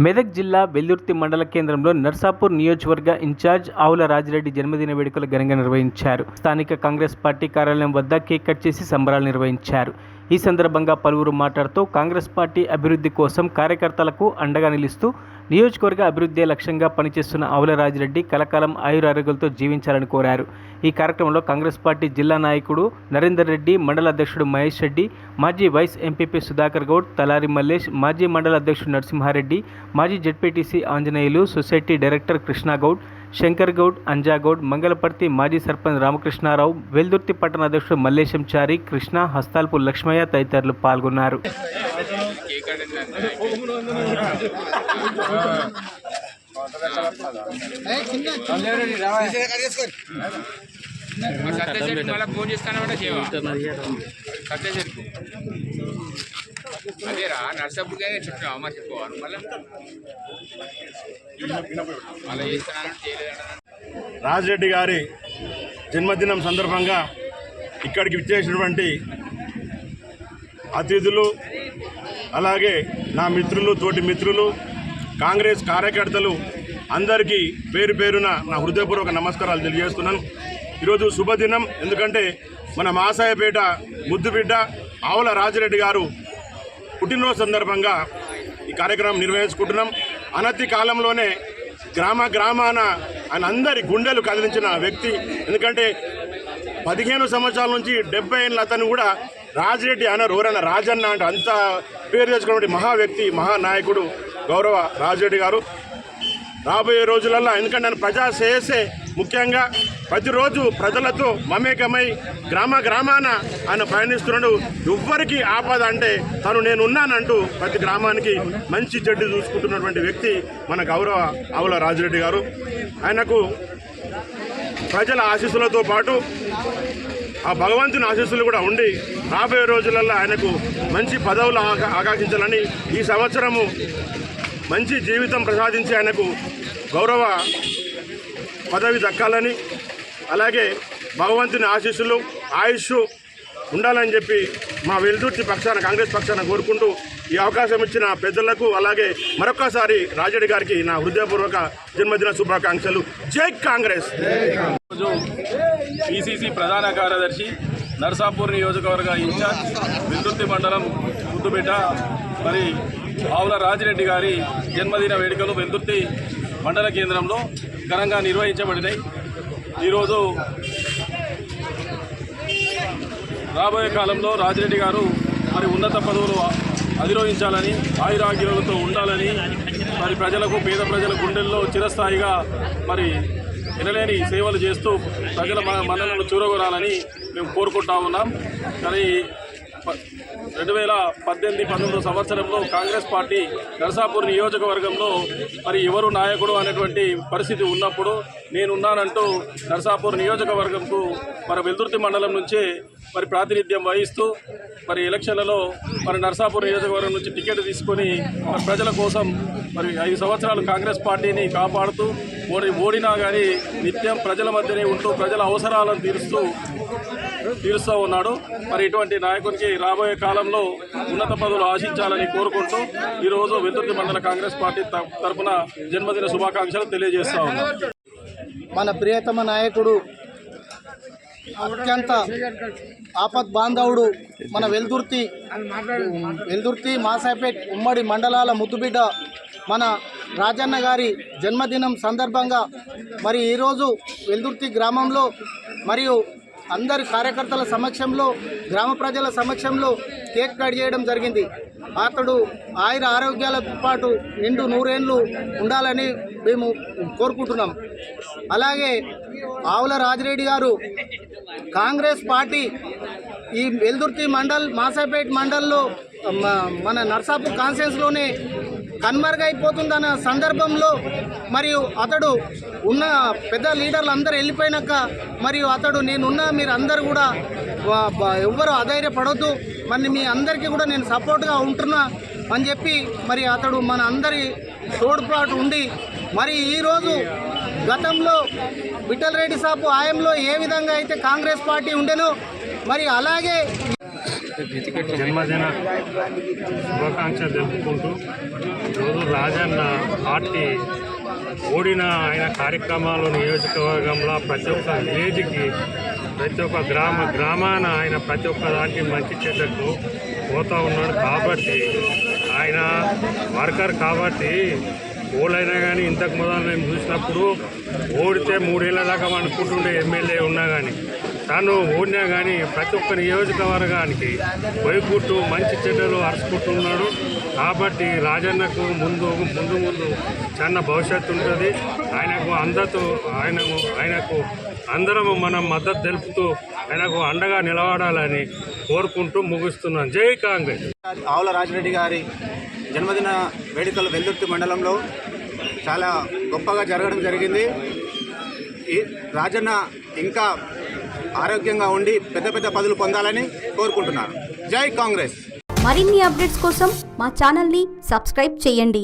మెదక్ జిల్లా వెల్దుర్తి మండల కేంద్రంలో నర్సాపూర్ నియోజకవర్గ ఇన్ఛార్జ్ ఆవుల రాజిరెడ్డి జన్మదిన వేడుకలు ఘనంగా నిర్వహించారు. స్థానిక కాంగ్రెస్ పార్టీ కార్యాలయం వద్ద కేక్ కట్ చేసి సంబరాలు నిర్వహించారు. ఈ సందర్భంగా పలువురు మాట్లాడుతూ కాంగ్రెస్ పార్టీ అభివృద్ధి కోసం కార్యకర్తలకు అండగా నిలుస్తూ నియోజకవర్గ అభివృద్ధి లక్ష్యంగా పనిచేస్తున్న ఆవుల రాజిరెడ్డి కలకాలం ఆయురారోగ్యాలతో జీవించాలని కోరారు. ఈ కార్యక్రమంలో కాంగ్రెస్ పార్టీ జిల్లా నాయకుడు నరేందర్ రెడ్డి, మండల అధ్యక్షుడు మహేష్ రెడ్డి, మాజీ వైస్ ఎంపీపీ సుధాకర్ గౌడ్, తలారి మల్లేష్, మాజీ మండల అధ్యక్షుడు నరసింహారెడ్డి, మాజీ ZPTC Anjaneyulu, society director Krishnagoud, Shankar Goud, Anjagoud, Mangalaparthi మాజీ సర్పంచ్ రామకృష్ణారావు, వెల్దుర్తి పట్టణ అధ్యక్షుడు మల్లేశం చారి, కృష్ణ, హస్తాల్పు లక్ష్మయ్య తదితరులు పాల్గొన్నారు. అదేరా నర్సాపూర్గానే చెప్పావు మరి చెప్పుకోవాలి మళ్ళీ రాజిరెడ్డి గారి జన్మదినం సందర్భంగా ఇక్కడికి విచ్చేసినటువంటి అతిథులు, అలాగే నా మిత్రులు, తోటి మిత్రులు, కాంగ్రెస్ కార్యకర్తలు అందరికీ పేరు పేరున నా హృదయపూర్వక నమస్కారాలు తెలియజేస్తున్నాను. ఈరోజు శుభదినం. ఎందుకంటే మన మాసాయపేట ముద్దుబిడ్డ ఆవుల రాజిరెడ్డి గారు పుట్టినరోజు సందర్భంగా ఈ కార్యక్రమం నిర్వహించుకుంటున్నాం. అనతి కాలంలోనే గ్రామాన ఆయన అందరి గుండెలు కదిలించిన వ్యక్తి. ఎందుకంటే 15 సంవత్సరాల నుంచి 70 ఏళ్ళ అతను కూడా రాజిరెడ్డి అనరు, ఎవరైనా రాజన్న అంటే అంత పేరు తెచ్చుకున్నటువంటి మహా వ్యక్తి, మహానాయకుడు గౌరవ రాజిరెడ్డి గారు. రాబోయే రోజులలో ఎందుకంటే ఆయన ప్రజాశ్రేయస్సే ముఖ్యంగా ప్రతిరోజు ప్రజలతో మమేకమై గ్రామాన ఆయన పయనిస్తున్నాడు. ఎవ్వరికి ఆపద అంటే తను నేనున్నానంటూ ప్రతి గ్రామానికి మంచి చెడ్డు చూసుకుంటున్నటువంటి వ్యక్తి మన గౌరవ ఆవుల రాజిరెడ్డి గారు. ఆయనకు ప్రజల ఆశీస్సులతో పాటు ఆ భగవంతుని ఆశీస్సులు కూడా ఉండి రాబోయే రోజులలో ఆయనకు మంచి పదవులు ఆకాంక్షించాలని, ఈ సంవత్సరము మంచి జీవితం ప్రసాదించి ఆయనకు గౌరవ పదవి దక్కాలని, అలాగే భగవంతుని ఆశీస్సులు, ఆయుష్ ఉండాలని చెప్పి మా వెల్దుర్తి పక్షాన, కాంగ్రెస్ పక్షాన కోరుకుంటూ ఈ అవకాశం ఇచ్చిన పెద్దలకు, అలాగే మరొక్కసారి రాజిరెడ్డి గారికి నా హృదయపూర్వక జన్మదిన శుభాకాంక్షలు. జై కాంగ్రెస్. పిసిసి ప్రధాన కార్యదర్శి, నర్సాపూర్ నియోజకవర్గ ఇన్ఛార్జ్, వెల్దుర్తి మండలం ముద్దుబిడ్డ మరి ఆవుల రాజిరెడ్డి గారి జన్మదిన వేడుకలు వెల్దుర్తి మండల కేంద్రంలో ఘనంగా నిర్వహించబడినాయి. ఈరోజు రాబోయే కాలంలో రాజిరెడ్డి గారు మరి ఉన్నత పదవులు అధిరోహించాలని, ఆయురాగ్యులతో ఉండాలని, మరి ప్రజలకు, పేద ప్రజల గుండెల్లో చిరస్థాయిగా మరి ఎనలేని సేవలు చేస్తూ ప్రజల మన్ననలు చూరగొరాలని మేము కోరుకుంటా ఉన్నాం. కానీ 2018-19 సంవత్సరంలో కాంగ్రెస్ పార్టీ నర్సాపూర్ నియోజకవర్గంలో మరి ఎవరు నాయకుడు అనేటువంటి పరిస్థితి ఉన్నప్పుడు నేనున్నానంటూ నర్సాపూర్ నియోజకవర్గంకు మరి వెల్దుర్తి మండలం నుంచే మరి ప్రాతినిధ్యం వహిస్తూ మరి ఎలక్షన్లలో మరి నర్సాపూర్ నియోజకవర్గం నుంచి టికెట్ తీసుకొని ప్రజల కోసం మరి 5 సంవత్సరాలు కాంగ్రెస్ పార్టీని కాపాడుతూ ఓడినా కానీ నిత్యం ప్రజల మధ్యనే ఉంటూ ప్రజల అవసరాలను తీరుస్తూ ఉన్నాడు. మరి ఇటువంటి నాయకునికి రాబోయే కాలంలో ఉన్నత పదవులు ఆశించాలని కోరుకుంటూ ఈరోజు వెల్దుర్తి మండల కాంగ్రెస్ పార్టీ తరఫున జన్మదిన శుభాకాంక్షలు తెలియజేస్తా ఉన్నాం. మన ప్రియతమ నాయకుడు, అత్యంత ఆపద్ బాంధవుడు, మన వెల్దుర్తి మాసాపేట్ ఉమ్మడి మండలాల ముద్దుబిడ్డ మన రాజన్న గారి జన్మదినం సందర్భంగా మరి ఈరోజు వెల్దుర్తి గ్రామంలో మరియు అందరి కార్యకర్తల సమక్షంలో, గ్రామ ప్రజల సమక్షంలో కేక్ కట్ చేయడం జరిగింది. అతడు ఆయుర ఆరోగ్యాలతో పాటు నిండు 100 ఏళ్ళు ఉండాలని మేము కోరుకుంటున్నాం. అలాగే ఆవుల రాజిరెడ్డి గారు కాంగ్రెస్ పార్టీ ఈ వెల్దుర్తి మండల్, మాసాపేట్ మండల్లో, మన నర్సాపూర్ కాన్స్టిట్యున్సీలోనే కన్మరుగైపోతుందన్న సందర్భంలో మరియు అతడు ఉన్న పెద్ద లీడర్లు అందరూ వెళ్ళిపోయినాక మరియు అతడు నేనున్నా, మీరు అందరూ కూడా ఎవ్వరూ అధైర్యపడొద్దు, మరి మీ అందరికీ కూడా నేను సపోర్ట్గా ఉంటున్నా అని చెప్పి మరి అతడు మన అందరి తోడ్పాటు ఉండి మరి ఈరోజు గతంలో విఠల్ రెడ్డి సాబు హయాంలో ఏ విధంగా అయితే కాంగ్రెస్ పార్టీ ఉండేనో మరి అలాగే జన్మదిన శుభాకాంక్షలు తెలుపుకుంటూ ఈరోజు రాజన్న పార్టీ ఓడిన ఆయన కార్యక్రమాలు నియోజకవర్గంలో ప్రతి ఒక్క విలేజ్కి ప్రతి ఒక్క గ్రామాన ఆయన ప్రతి ఒక్క దానికి మంచి చెడ్డకు పోతూ ఉన్నాడు. కాబట్టి ఆయన వర్కర్ కాబట్టి ఓడైనా కానీ ఇంతకు మొదలు మేము చూసినప్పుడు ఓడితే 3 ఏళ్ళ దాకా అనుకుంటుండే ఎమ్మెల్యే ఉన్నా కానీ తను ఓడినా కానీ ప్రతి ఒక్క నియోజకవర్గానికి పోయికుట్టు మంచి చెడ్డలు అరుచుకుంటున్నాడు. కాబట్టి రాజన్నకు ముందు చాలా భవిష్యత్తు ఉంటుంది. ఆయనకు అందరము మనం మద్దతు తెలుపుతూ ఆయనకు అండగా నిలబడాలని కోరుకుంటూ ముగిస్తున్నాను. జై కాంగ్రెస్. ఆవుల రాజిరెడ్డి గారి జన్మదిన వేడుకలు వెల్దుర్తి మండలంలో చాలా గొప్పగా జరగడం జరిగింది. ఈ రాజన్న ఇంకా ఆరోగ్యంగా ఉండి పెద్ద పెద్ద పదవులు పొందాలని కోరుకుంటున్నాను. జై కాంగ్రెస్. మరిన్ని అప్డేట్స్ కోసం మా ఛానల్ని సబ్స్క్రైబ్ చేయండి.